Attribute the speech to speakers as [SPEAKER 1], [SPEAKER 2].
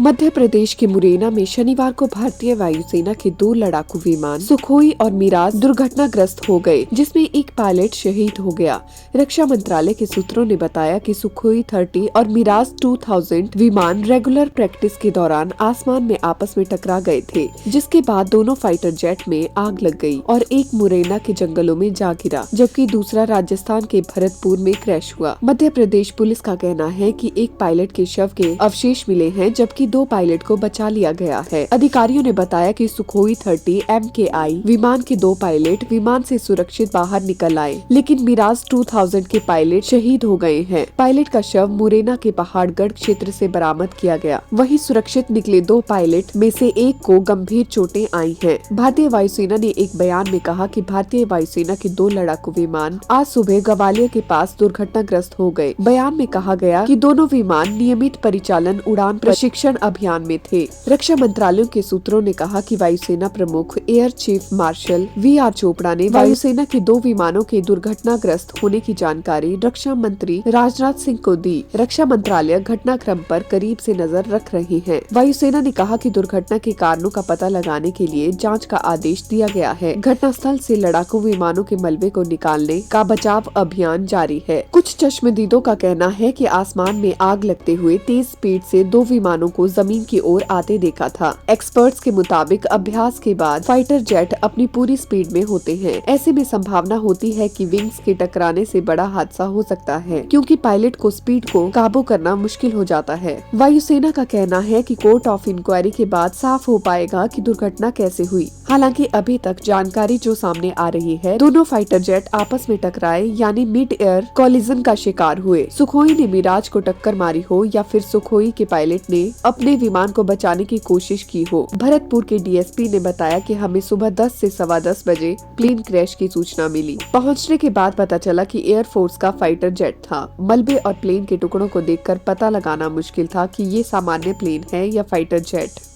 [SPEAKER 1] मध्य प्रदेश के मुरैना में शनिवार को भारतीय वायुसेना के 2 लड़ाकू विमान सुखोई और मिराज दुर्घटनाग्रस्त हो गए, जिसमें एक पायलट शहीद हो गया। रक्षा मंत्रालय के सूत्रों ने बताया कि सुखोई 30 और मिराज 2000 विमान रेगुलर प्रैक्टिस के दौरान आसमान में आपस में टकरा गए थे, जिसके बाद दोनों फाइटर जेट में आग लग गई और एक मुरैना के जंगलों में जा गिरा, जबकि दूसरा राजस्थान के भरतपुर में क्रैश हुआ। मध्य प्रदेश पुलिस का कहना है कि एक पायलट के शव के अवशेष मिले हैं, जबकि 2 पायलट को बचा लिया गया है। अधिकारियों ने बताया कि सुखोई 30 MKI विमान के 2 पायलट विमान से सुरक्षित बाहर निकल आए, लेकिन मिराज 2000 के पायलट शहीद हो गए हैं। पायलट का शव मुरैना के पहाड़गढ़ क्षेत्र से बरामद किया गया। वहीं सुरक्षित निकले 2 पायलट में से एक को गंभीर चोटें आई हैं। भारतीय वायुसेना ने एक बयान में कहा कि भारतीय वायुसेना के 2 लड़ाकू विमान आज सुबह ग्वालियर के पास दुर्घटनाग्रस्त हो गए। बयान में कहा गया कि दोनों विमान नियमित परिचालन उड़ान प्रशिक्षण अभियान में थे। रक्षा मंत्रालय के सूत्रों ने कहा कि वायुसेना प्रमुख air chief marshal VR Chopra ने वायुसेना के 2 विमानों के दुर्घटनाग्रस्त होने की जानकारी रक्षा मंत्री राजनाथ सिंह को दी। रक्षा मंत्रालय घटनाक्रम पर करीब से नजर रख रही है। वायुसेना ने कहा कि दुर्घटना के कारणों का पता लगाने के लिए जांच का आदेश दिया गया है। घटनास्थल से लड़ाकू विमानों के मलबे को निकालने का बचाव अभियान जारी है। कुछ चश्मदीदों का कहना है कि आसमान में आग लगते हुए तेज स्पीड से 2 विमानों को जमीन की ओर आते देखा था। एक्सपर्ट्स के मुताबिक अभ्यास के बाद फाइटर जेट अपनी पूरी स्पीड में होते हैं। ऐसे में संभावना होती है कि विंग्स के टकराने से बड़ा हादसा हो सकता है, क्योंकि पायलट को स्पीड को काबू करना मुश्किल हो जाता है। वायुसेना का कहना है कि कोर्ट ऑफ इंक्वायरी के बाद साफ हो पाएगा कि दुर्घटना कैसे हुई। हालांकि अभी तक जानकारी जो सामने आ रही है, दोनों फाइटर जेट आपस में टकराए, यानी मिड एयर कॉलिजन का शिकार हुए। सुखोई ने मिराज को टक्कर मारी हो या फिर सुखोई के पायलट ने अपने विमान को बचाने की कोशिश की हो। भरतपुर के DSP ने बताया कि हमें सुबह 10 से 10:15 बजे प्लेन क्रैश की सूचना मिली। पहुंचने के बाद पता चला कि एयरफोर्स का फाइटर जेट था। मलबे और प्लेन के टुकड़ों को देखकर पता लगाना मुश्किल था कि ये सामान्य प्लेन है या फाइटर जेट।